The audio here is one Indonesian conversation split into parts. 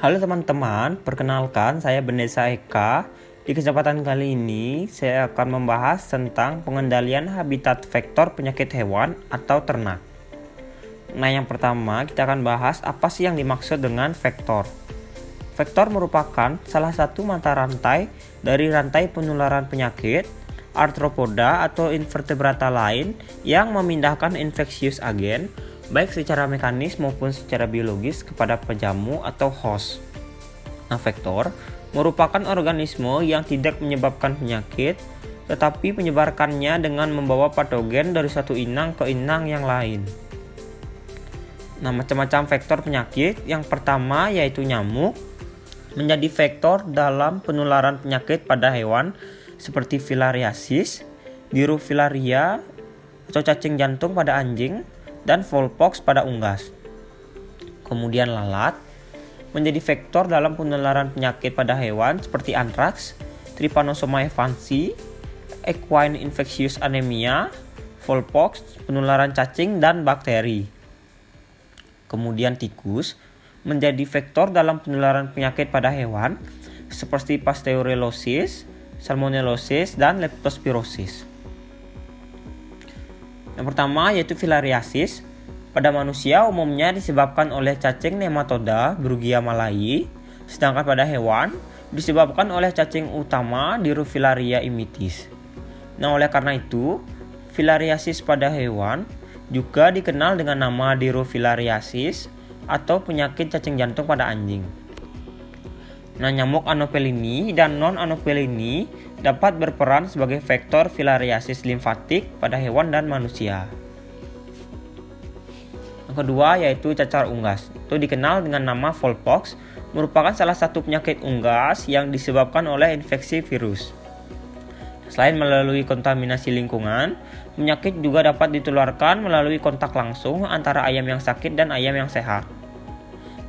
Halo teman-teman, perkenalkan saya Benesa Eka. Di kesempatan kali ini saya akan membahas tentang pengendalian habitat vektor penyakit hewan atau ternak. Nah, yang pertama kita akan bahas apa sih yang dimaksud dengan vektor. Vektor merupakan salah satu mata rantai dari rantai penularan penyakit, arthropoda atau invertebrata lain yang memindahkan infeksius agen baik secara mekanis maupun secara biologis kepada penjamu atau host. Nah, vektor merupakan organisme yang tidak menyebabkan penyakit, tetapi menyebarkannya dengan membawa patogen dari satu inang ke inang yang lain. Nah, macam-macam vektor penyakit, yang pertama yaitu nyamuk, menjadi vektor dalam penularan penyakit pada hewan seperti filariasis, dirufilaria atau cacing jantung pada anjing, dan smallpox pada unggas. Kemudian lalat menjadi vektor dalam penularan penyakit pada hewan seperti antraks, Trypanosoma evansi, equine infectious anemia, smallpox, penularan cacing dan bakteri. Kemudian tikus menjadi vektor dalam penularan penyakit pada hewan seperti pasteurellosis, salmonellosis, dan leptospirosis. Yang pertama yaitu filariasis. Pada manusia umumnya disebabkan oleh cacing nematoda Brugia malayi, sedangkan pada hewan disebabkan oleh cacing utama Dirufilaria immitis. Nah, oleh karena itu, filariasis pada hewan juga dikenal dengan nama dirufilariasis atau penyakit cacing jantung pada anjing. Nah, nyamuk Anopheline dan non-Anopheline dapat berperan sebagai vektor filariasis limfatik pada hewan dan manusia. Yang kedua yaitu cacar unggas. Itu dikenal dengan nama smallpox, merupakan salah satu penyakit unggas yang disebabkan oleh infeksi virus. Selain melalui kontaminasi lingkungan, penyakit juga dapat ditularkan melalui kontak langsung antara ayam yang sakit dan ayam yang sehat.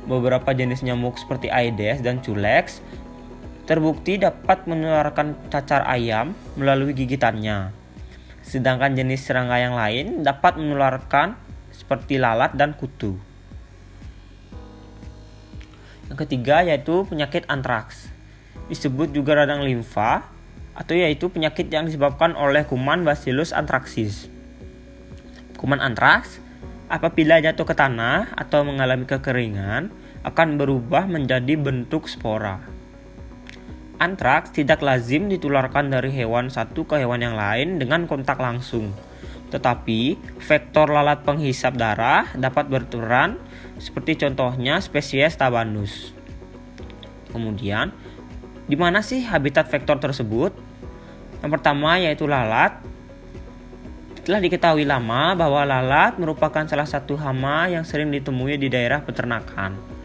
Beberapa jenis nyamuk seperti Aedes dan Culex terbukti dapat menularkan cacar ayam melalui gigitannya. Sedangkan jenis serangga yang lain dapat menularkan seperti lalat dan kutu. Yang ketiga yaitu penyakit antraks. Disebut juga radang limfa atau yaitu penyakit yang disebabkan oleh kuman Bacillus anthracis. Kuman antraks apabila jatuh ke tanah atau mengalami kekeringan akan berubah menjadi bentuk spora. Antraks tidak lazim ditularkan dari hewan satu ke hewan yang lain dengan kontak langsung. Tetapi vektor lalat penghisap darah dapat berperan seperti contohnya spesies Tabanus. Kemudian, di mana sih habitat vektor tersebut? Yang pertama yaitu lalat. Telah diketahui lama bahwa lalat merupakan salah satu hama yang sering ditemui di daerah peternakan.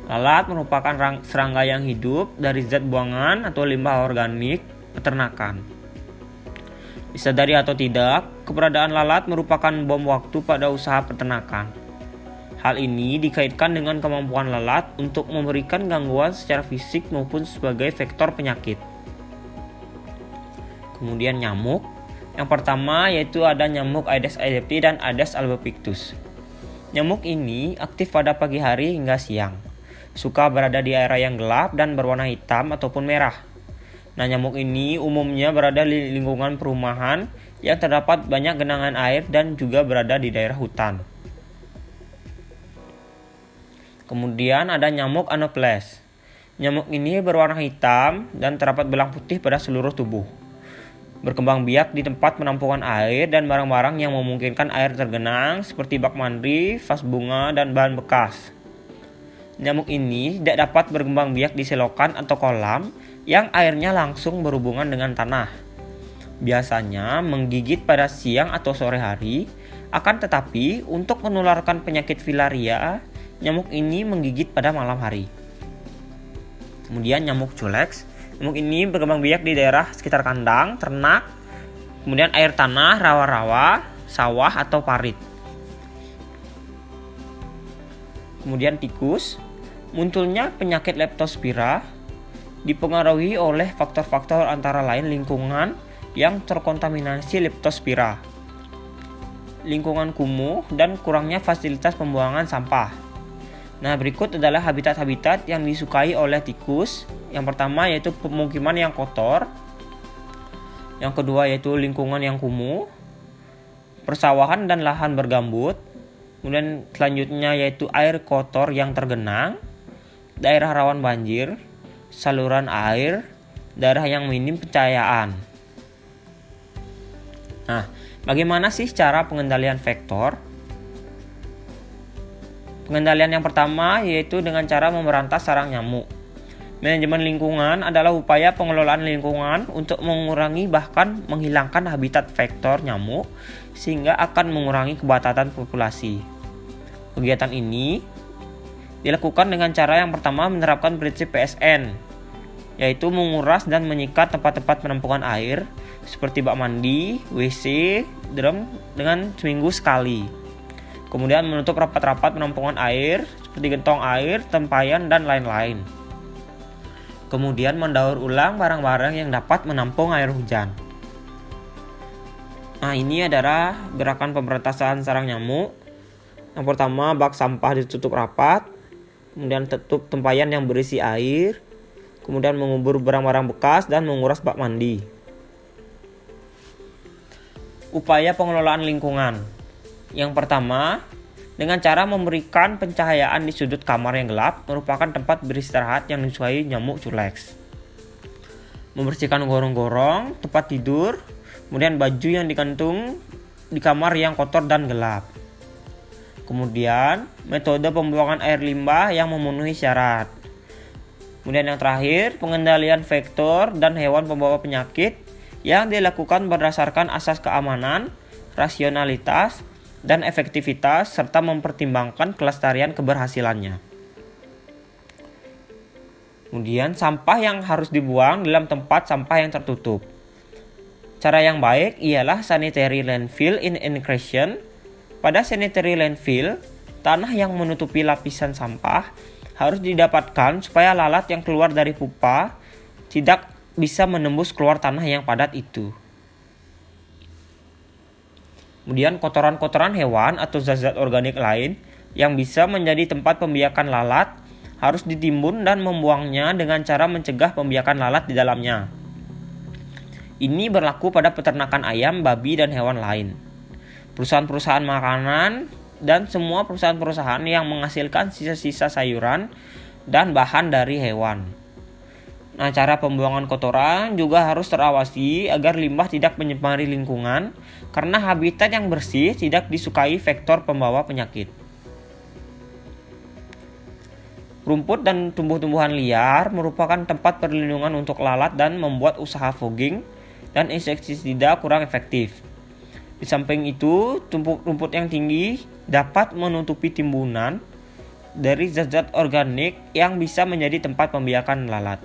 Lalat merupakan serangga yang hidup dari zat buangan atau limbah organik peternakan. Disadari atau tidak, keberadaan lalat merupakan bom waktu pada usaha peternakan. Hal ini dikaitkan dengan kemampuan lalat untuk memberikan gangguan secara fisik maupun sebagai vektor penyakit. Kemudian nyamuk. Yang pertama yaitu ada nyamuk Aedes aegypti dan Aedes albopictus. Nyamuk ini aktif pada pagi hari hingga siang. Suka berada di area yang gelap dan berwarna hitam ataupun merah. Nah, nyamuk ini umumnya berada di lingkungan perumahan yang terdapat banyak genangan air dan juga berada di daerah hutan. Kemudian ada nyamuk Anopheles. Nyamuk ini berwarna hitam dan terdapat belang putih pada seluruh tubuh. Berkembang biak di tempat penampungan air dan barang-barang yang memungkinkan air tergenang seperti bak mandi, vas bunga, dan bahan bekas. Nyamuk ini tidak dapat berkembang biak di selokan atau kolam yang airnya langsung berhubungan dengan tanah. Biasanya menggigit pada siang atau sore hari, akan tetapi untuk menularkan penyakit filaria, nyamuk ini menggigit pada malam hari. Kemudian nyamuk Culex. Nyamuk ini berkembang biak di daerah sekitar kandang, ternak, kemudian air tanah, rawa-rawa, sawah atau parit. Kemudian tikus. Munculnya penyakit leptospira dipengaruhi oleh faktor-faktor antara lain lingkungan yang terkontaminasi leptospira, lingkungan kumuh, dan kurangnya fasilitas pembuangan sampah. Nah, berikut adalah habitat-habitat yang disukai oleh tikus. Yang pertama yaitu pemukiman yang kotor. Yang kedua yaitu lingkungan yang kumuh, persawahan dan lahan bergambut. Kemudian selanjutnya yaitu air kotor yang tergenang, daerah rawan banjir, saluran air, daerah yang minim pencahayaan. Nah, bagaimana sih cara pengendalian vektor? Pengendalian yang pertama yaitu dengan cara memberantas sarang nyamuk. Manajemen lingkungan adalah upaya pengelolaan lingkungan untuk mengurangi bahkan menghilangkan habitat vektor nyamuk sehingga akan mengurangi kebatasan populasi. Kegiatan ini dilakukan dengan cara yang pertama menerapkan prinsip PSN, yaitu menguras dan menyikat tempat-tempat penampungan air seperti bak mandi, WC, drum dengan seminggu sekali. Kemudian menutup rapat-rapat penampungan air seperti gentong air, tempayan, dan lain-lain. Kemudian mendaur ulang barang-barang yang dapat menampung air hujan. Nah, ini adalah gerakan pemberantasan sarang nyamuk. Yang pertama, bak sampah ditutup rapat, kemudian tutup tempayan yang berisi air, kemudian mengubur barang-barang bekas dan menguras bak mandi. Upaya pengelolaan lingkungan. Yang pertama, dengan cara memberikan pencahayaan di sudut kamar yang gelap merupakan tempat beristirahat yang disukai nyamuk culex. Membersihkan gorong-gorong, tempat tidur, kemudian baju yang digantung di kamar yang kotor dan gelap. Kemudian, metode pembuangan air limbah yang memenuhi syarat. Kemudian yang terakhir, pengendalian vektor dan hewan pembawa penyakit yang dilakukan berdasarkan asas keamanan, rasionalitas, dan efektivitas serta mempertimbangkan kelestarian keberhasilannya. Kemudian sampah yang harus dibuang dalam tempat sampah yang tertutup. Cara yang baik ialah sanitary landfill integration. Pada sanitary landfill, tanah yang menutupi lapisan sampah harus didapatkan supaya lalat yang keluar dari pupa tidak bisa menembus keluar tanah yang padat itu. Kemudian kotoran-kotoran hewan atau zat-zat organik lain yang bisa menjadi tempat pembiakan lalat harus ditimbun dan membuangnya dengan cara mencegah pembiakan lalat di dalamnya. Ini berlaku pada peternakan ayam, babi, dan hewan lain. Perusahaan-perusahaan makanan dan semua perusahaan-perusahaan yang menghasilkan sisa-sisa sayuran dan bahan dari hewan. Nah, cara pembuangan kotoran juga harus terawasi agar limbah tidak mencemari lingkungan karena habitat yang bersih tidak disukai vektor pembawa penyakit. Rumput dan tumbuh-tumbuhan liar merupakan tempat perlindungan untuk lalat dan membuat usaha fogging dan insektisida kurang efektif. Di samping itu, rumput yang tinggi dapat menutupi timbunan dari zat-zat organik yang bisa menjadi tempat pembiakan lalat.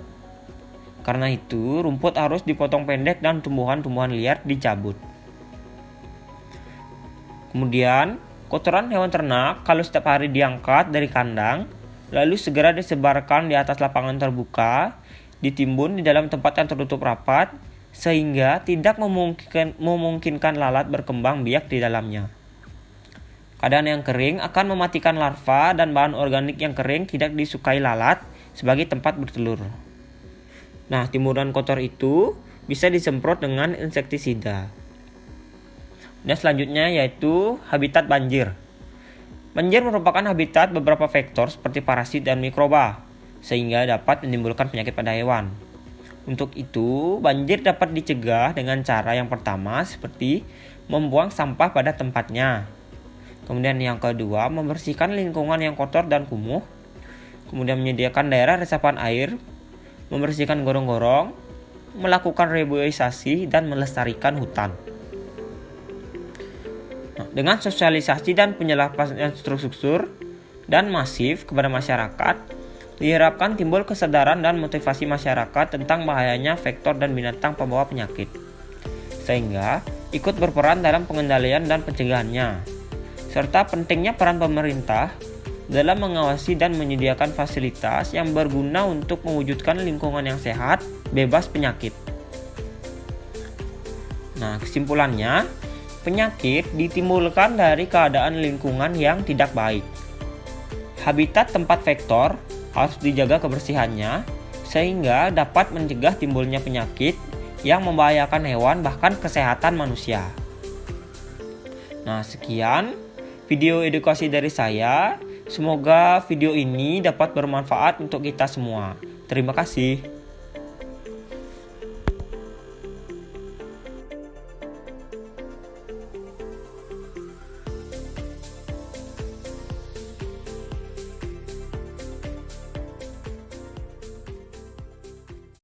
Karena itu, rumput harus dipotong pendek dan tumbuhan-tumbuhan liar dicabut. Kemudian, kotoran hewan ternak kalau setiap hari diangkat dari kandang, lalu segera disebarkan di atas lapangan terbuka, ditimbun di dalam tempat yang tertutup rapat, sehingga tidak memungkinkan lalat berkembang biak di dalamnya. Keadaan yang kering akan mematikan larva dan bahan organik yang kering tidak disukai lalat sebagai tempat bertelur. Nah, timbunan kotor itu bisa disemprot dengan insektisida. Dan selanjutnya yaitu habitat banjir. Banjir merupakan habitat beberapa vektor seperti parasit dan mikroba, sehingga dapat menimbulkan penyakit pada hewan. Untuk itu, banjir dapat dicegah dengan cara yang pertama seperti membuang sampah pada tempatnya. Kemudian yang kedua, membersihkan lingkungan yang kotor dan kumuh. Kemudian menyediakan daerah resapan air, membersihkan gorong-gorong, melakukan reboisasi, dan melestarikan hutan. Dengan sosialisasi dan penjelasan struktur dan masif kepada masyarakat, diharapkan timbul kesadaran dan motivasi masyarakat tentang bahayanya vektor dan binatang pembawa penyakit, sehingga ikut berperan dalam pengendalian dan pencegahannya, serta pentingnya peran pemerintah dalam mengawasi dan menyediakan fasilitas yang berguna untuk mewujudkan lingkungan yang sehat, bebas penyakit. Nah, kesimpulannya, penyakit ditimbulkan dari keadaan lingkungan yang tidak baik. Habitat tempat vektor harus dijaga kebersihannya sehingga dapat mencegah timbulnya penyakit yang membahayakan hewan bahkan kesehatan manusia. Nah, sekian video edukasi dari saya. Semoga video ini dapat bermanfaat untuk kita semua. Terima kasih.